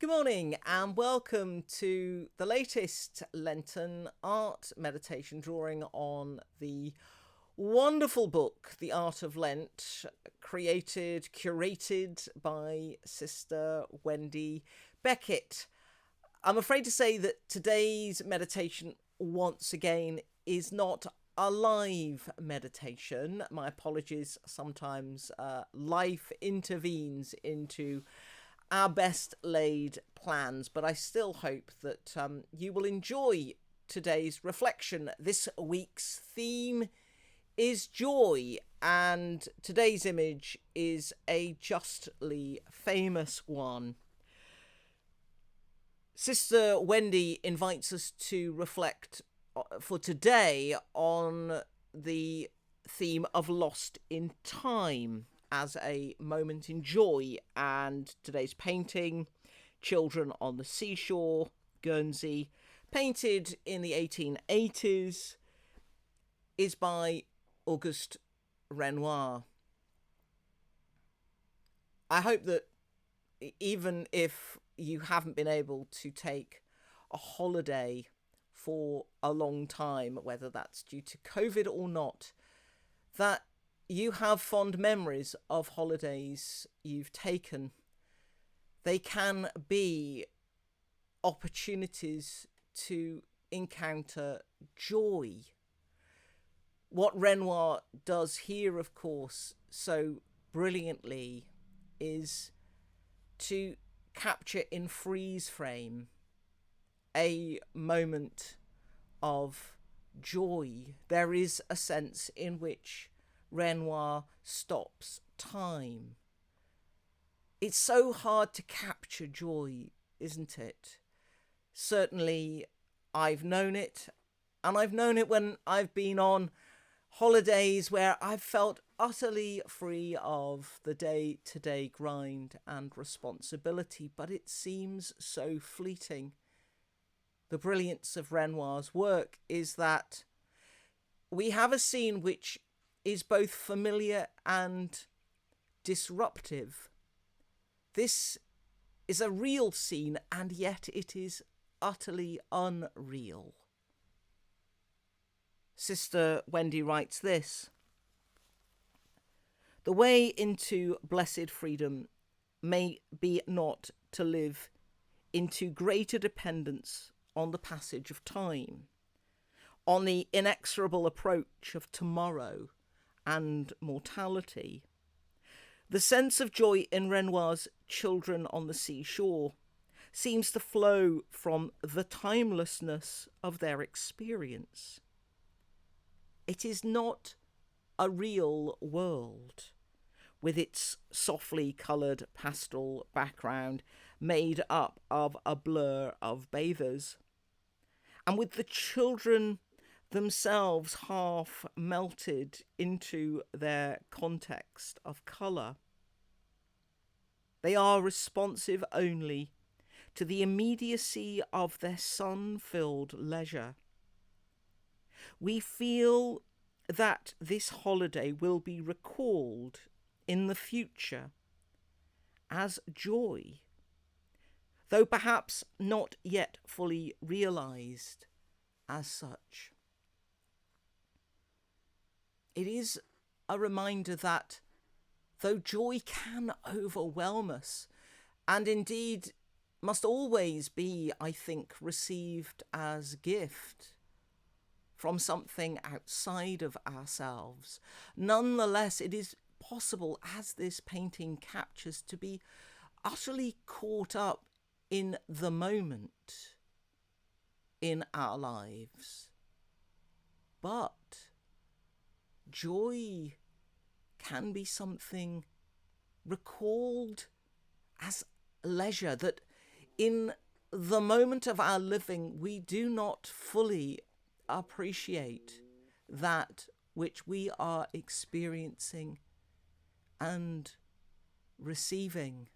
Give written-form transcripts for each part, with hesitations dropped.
Good morning and welcome to the latest Lenten Art Meditation, drawing on the wonderful book, The Art of Lent, curated by Sister Wendy Beckett. I'm afraid to say that today's meditation, once again, is not a live meditation. My apologies, sometimes life intervenes into our best laid plans, but I still hope that you will enjoy today's reflection. This week's theme is joy, and today's image is a justly famous one. Sister Wendy invites us to reflect for today on the theme of lost in time as a moment in joy, and today's painting, Children on the Seashore, Guernsey, painted in the 1880s, is by Auguste Renoir. I hope that even if you haven't been able to take a holiday for a long time, whether that's due to COVID or not, that you have fond memories of holidays you've taken. They can be opportunities to encounter joy. What Renoir does here, of course, so brilliantly, is to capture in freeze frame a moment of joy. There is a sense in which Renoir stops time. It's so hard to capture joy, isn't it? Certainly, I've known it, and I've known it when I've been on holidays where I've felt utterly free of the day-to-day grind and responsibility, but it seems so fleeting. The brilliance of Renoir's work is that we have a scene which is both familiar and disruptive. This is a real scene, and yet it is utterly unreal. Sister Wendy writes this: "The way into blessed freedom may be not to live into greater dependence on the passage of time, on the inexorable approach of tomorrow and mortality. The sense of joy in Renoir's Children on the Seashore seems to flow from the timelessness of their experience. It is not a real world, with its softly coloured pastel background made up of a blur of bathers, and with the children themselves half melted into their context of colour. They are responsive only to the immediacy of their sun-filled leisure. We feel that this holiday will be recalled in the future as joy, though perhaps not yet fully realised as such. It is a reminder that though joy can overwhelm us, and indeed must always be, I think, received as gift from something outside of ourselves, nonetheless it is possible, as this painting captures, to be utterly caught up in the moment in our lives. But joy can be something recalled as leisure, that in the moment of our living we do not fully appreciate that which we are experiencing and receiving.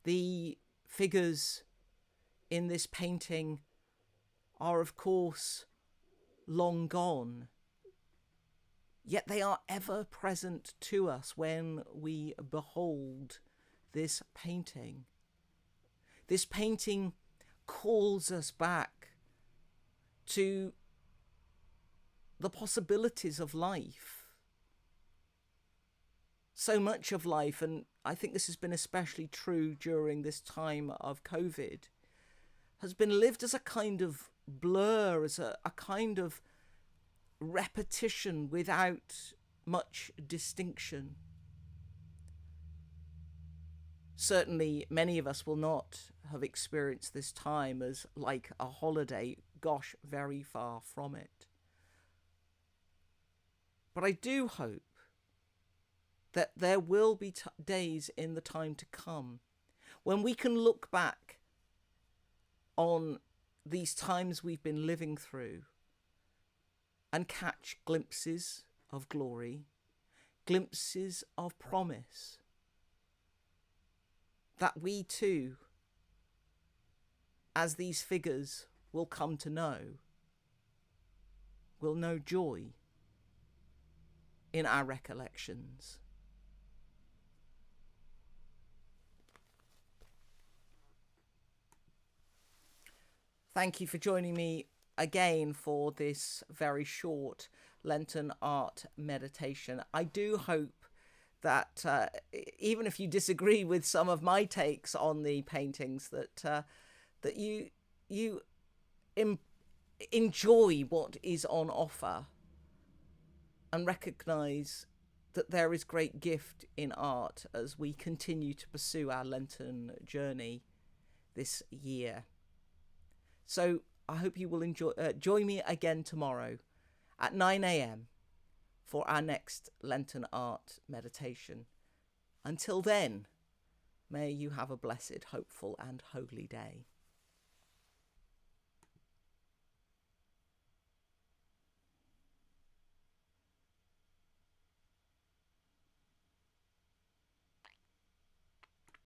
The figures in this painting are, of course, long gone. yet they are ever present to us when we behold this painting. This painting calls us back to the possibilities of life. So much of life, and I think this has been especially true during this time of COVID, has been lived as a kind of blur, as a kind of repetition without much distinction. Certainly, many of us will not have experienced this time as like a holiday. Gosh, very far from it. But I do hope that there will be days in the time to come when we can look back on these times we've been living through and catch glimpses of glory, glimpses of promise, that we too, as these figures will come to know, will know joy in our recollections. Thank you for joining me again for this very short Lenten art meditation. I do hope that even if you disagree with some of my takes on the paintings, that you enjoy what is on offer and recognise that there is great gift in art as we continue to pursue our Lenten journey this year. So I hope you will join me again tomorrow at 9 a.m. for our next Lenten art meditation. Until then, may you have a blessed, hopeful and holy day.